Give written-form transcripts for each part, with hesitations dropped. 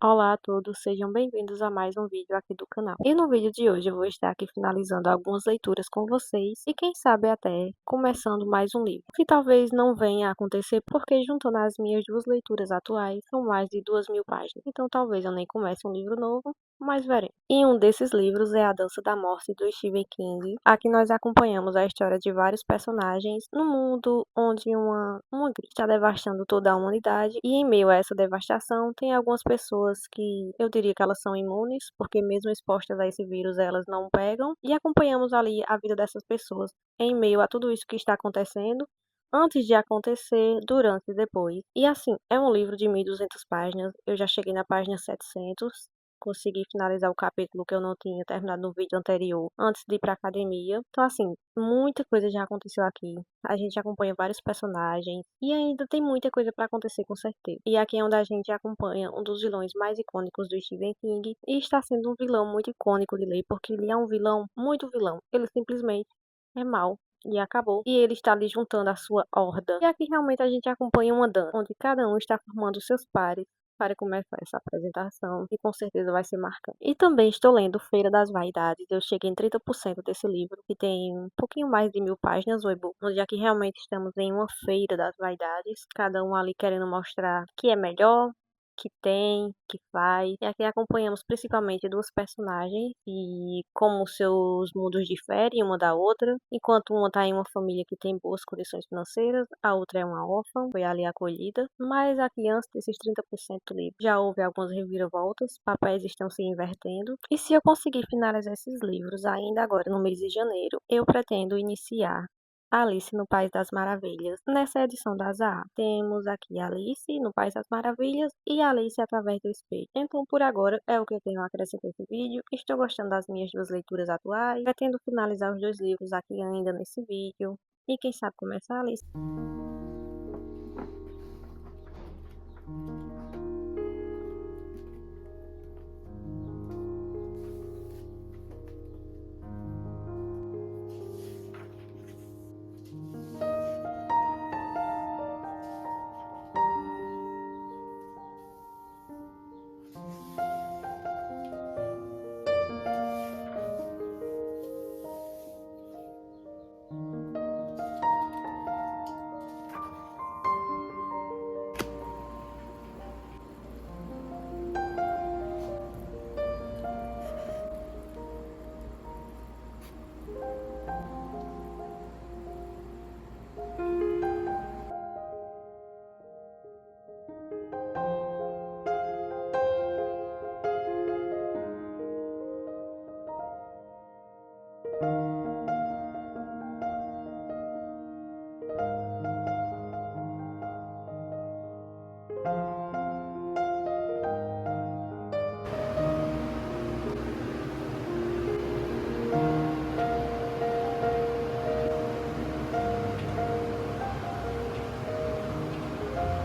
Olá a todos, sejam bem-vindos a mais um vídeo aqui do canal. E no vídeo de hoje eu vou estar aqui finalizando algumas leituras com vocês e quem sabe até começando mais um livro, que talvez não venha a acontecer porque juntando as minhas duas leituras atuais são mais de 2.000 páginas, então talvez eu nem comece um livro novo, mas veremos. E um desses livros é A Dança da Morte, do Stephen King. Aqui nós acompanhamos a história de vários personagens no mundo onde uma gripe está devastando toda a humanidade e em meio a essa devastação tem algumas pessoas que eu diria que elas são imunes, porque mesmo expostas a esse vírus elas não pegam, e acompanhamos ali a vida dessas pessoas em meio a tudo isso que está acontecendo, antes de acontecer, durante e depois. E assim, é um livro de 1.200 páginas, eu já cheguei na página 700, consegui finalizar o capítulo que eu não tinha terminado no vídeo anterior, antes de ir pra academia. Então assim, muita coisa já aconteceu aqui. A gente acompanha vários personagens e ainda tem muita coisa pra acontecer com certeza. E aqui é onde a gente acompanha um dos vilões mais icônicos do Stephen King e está sendo um vilão muito icônico de ler, porque ele é um vilão muito vilão. Ele simplesmente é mau. E acabou. E ele está ali juntando a sua horda. E aqui realmente a gente acompanha uma dança, onde cada um está formando seus pares para começar essa apresentação, e com certeza vai ser marcante. E também estou lendo Feira das Vaidades, eu cheguei em 30% desse livro, que tem um pouquinho mais de 1.000 páginas, o e-book, onde aqui realmente estamos em uma feira das vaidades, cada um ali querendo mostrar que é melhor, que tem, que faz. E aqui acompanhamos principalmente duas personagens e como seus mundos diferem uma da outra. Enquanto uma está em uma família que tem boas condições financeiras, a outra é uma órfã, foi ali acolhida. Mas aqui antes desses 30% livres, já houve algumas reviravoltas, papéis estão se invertendo. E se eu conseguir finalizar esses livros ainda agora no mês de janeiro, eu pretendo iniciar Alice no País das Maravilhas. Nessa edição da ZA, temos aqui Alice no País das Maravilhas e Alice através do espelho. Então, por agora, é o que eu tenho a acrescentar nesse vídeo. Estou gostando das minhas duas leituras atuais. Pretendo finalizar os dois livros aqui ainda nesse vídeo. E quem sabe começar a Alice.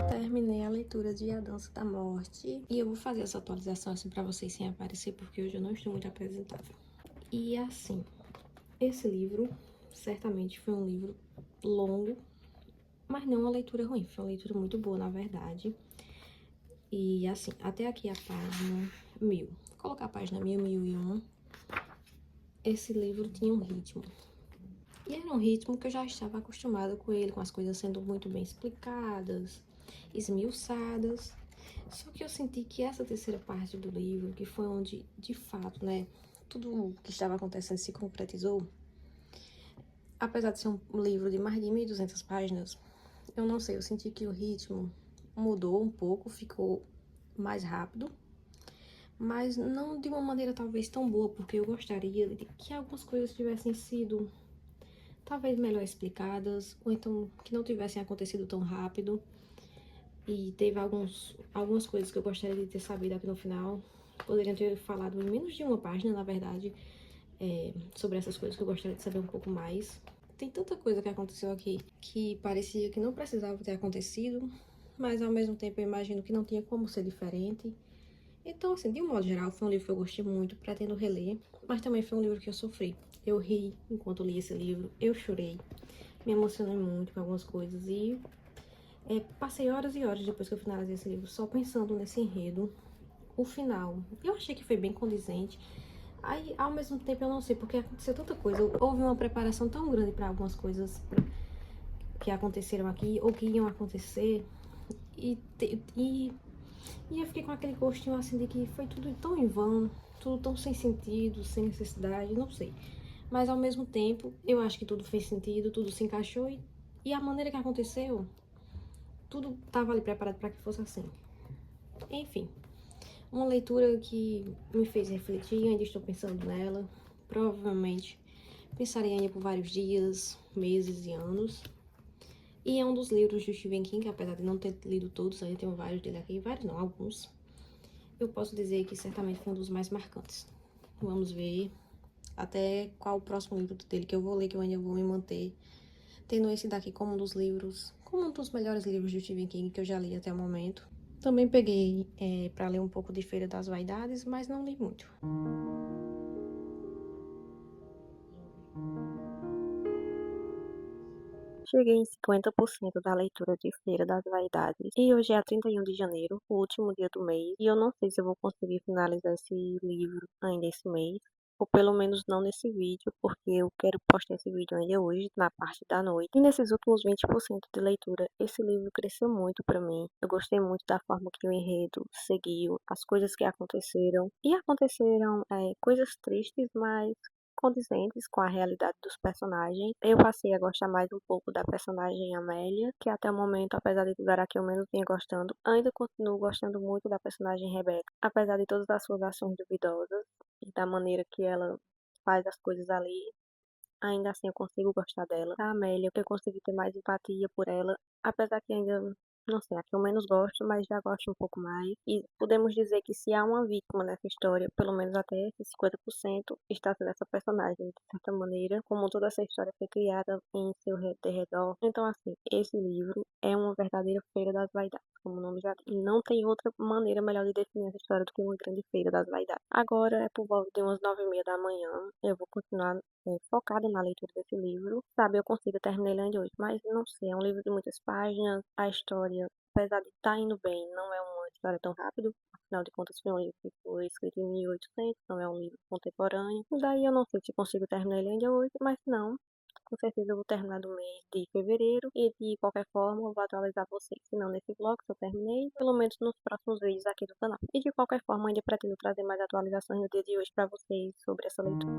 Terminei a leitura de A Dança da Morte e eu vou fazer essa atualização assim pra vocês sem aparecer, porque hoje eu não estou muito apresentável. E assim, esse livro certamente foi um livro longo, mas não uma leitura ruim, foi uma leitura muito boa, na verdade. E assim, até aqui a página 1000. Vou colocar a página 1000, 1001. Esse livro tinha um ritmo. E era um ritmo que eu já estava acostumada com ele, com as coisas sendo muito bem explicadas, esmiuçadas. Só que eu senti que essa terceira parte do livro, que foi onde, de fato, né, tudo o que estava acontecendo se concretizou, apesar de ser um livro de mais de 1.200 páginas, eu não sei, eu senti que o ritmo mudou um pouco, ficou mais rápido, mas não de uma maneira talvez tão boa, porque eu gostaria de que algumas coisas tivessem sido talvez melhor explicadas, ou então que não tivessem acontecido tão rápido. E teve algumas coisas que eu gostaria de ter sabido aqui no final. Poderiam ter falado em menos de uma página, na verdade, sobre essas coisas que eu gostaria de saber um pouco mais. Tem tanta coisa que aconteceu aqui que parecia que não precisava ter acontecido, mas ao mesmo tempo eu imagino que não tinha como ser diferente. Então, assim, de um modo geral, foi um livro que eu gostei muito, pretendo reler, mas também foi um livro que eu sofri. Eu ri enquanto li esse livro, eu chorei, me emocionei muito com algumas coisas e passei horas e horas depois que eu finalizei esse livro só pensando nesse enredo, o final, eu achei que foi bem condizente. Aí, ao mesmo tempo, eu não sei, porque aconteceu tanta coisa. Houve uma preparação tão grande para algumas coisas que aconteceram aqui, ou que iam acontecer. E, e eu fiquei com aquele gostinho assim de que foi tudo tão em vão, tudo tão sem sentido, sem necessidade, não sei. Mas ao mesmo tempo, eu acho que tudo fez sentido, tudo se encaixou e a maneira que aconteceu, tudo estava ali preparado para que fosse assim. Enfim, uma leitura que me fez refletir, ainda estou pensando nela. Provavelmente pensarei ainda por vários dias, meses e anos. E é um dos livros do Stephen King, apesar de não ter lido todos, ainda tenho vários dele aqui, vários não, alguns. Eu posso dizer que certamente foi um dos mais marcantes. Vamos ver até qual o próximo livro dele que eu vou ler, que eu ainda vou me manter tendo esse daqui como um dos livros, como um dos melhores livros do Stephen King que eu já li até o momento. Também peguei para ler um pouco de Feira das Vaidades, mas não li muito. Cheguei em 50% da leitura de Feira das Vaidades e hoje é 31 de janeiro, o último dia do mês, e eu não sei se eu vou conseguir finalizar esse livro ainda esse mês, ou pelo menos não nesse vídeo, porque eu quero postar esse vídeo ainda hoje, na parte da noite. E nesses últimos 20% de leitura, esse livro cresceu muito para mim. Eu gostei muito da forma que o enredo seguiu, as coisas que aconteceram, e aconteceram coisas tristes, mas condizentes com a realidade dos personagens. Eu passei a gostar mais um pouco da personagem Amélia, que até o momento, apesar de tudo era a que eu menos vinha gostando, ainda continuo gostando muito da personagem Rebecca, apesar de todas as suas ações duvidosas e da maneira que ela faz as coisas ali. Ainda assim eu consigo gostar dela. A Amélia, eu consegui ter mais empatia por ela, apesar que ainda, não sei, a que eu menos gosto, mas já gosto um pouco mais. E podemos dizer que se há uma vítima nessa história, pelo menos até esses 50%, está sendo essa personagem, de certa maneira, como toda essa história foi criada em seu derredor. Então, assim, esse livro é uma verdadeira feira das vaidades, como o nome já diz. E não tem outra maneira melhor de definir essa história do que uma grande feira das vaidades. Agora é por volta de umas 9h30 da manhã. Eu vou continuar focada na leitura desse livro. Sabe, eu consigo terminar ele ainda hoje, mas não sei, é um livro de muitas páginas. A história, apesar de estar indo bem, não é uma história tão rápida. Afinal de contas, foi um livro que foi escrito em 1800, não é um livro contemporâneo. E daí eu não sei se consigo terminar ele ainda hoje, mas se não, com certeza eu vou terminar do mês de fevereiro e de qualquer forma eu vou atualizar vocês. Se não nesse vlog, se eu terminei, pelo menos nos próximos vídeos aqui do canal. E de qualquer forma, ainda pretendo trazer mais atualizações no dia de hoje para vocês sobre essa leitura.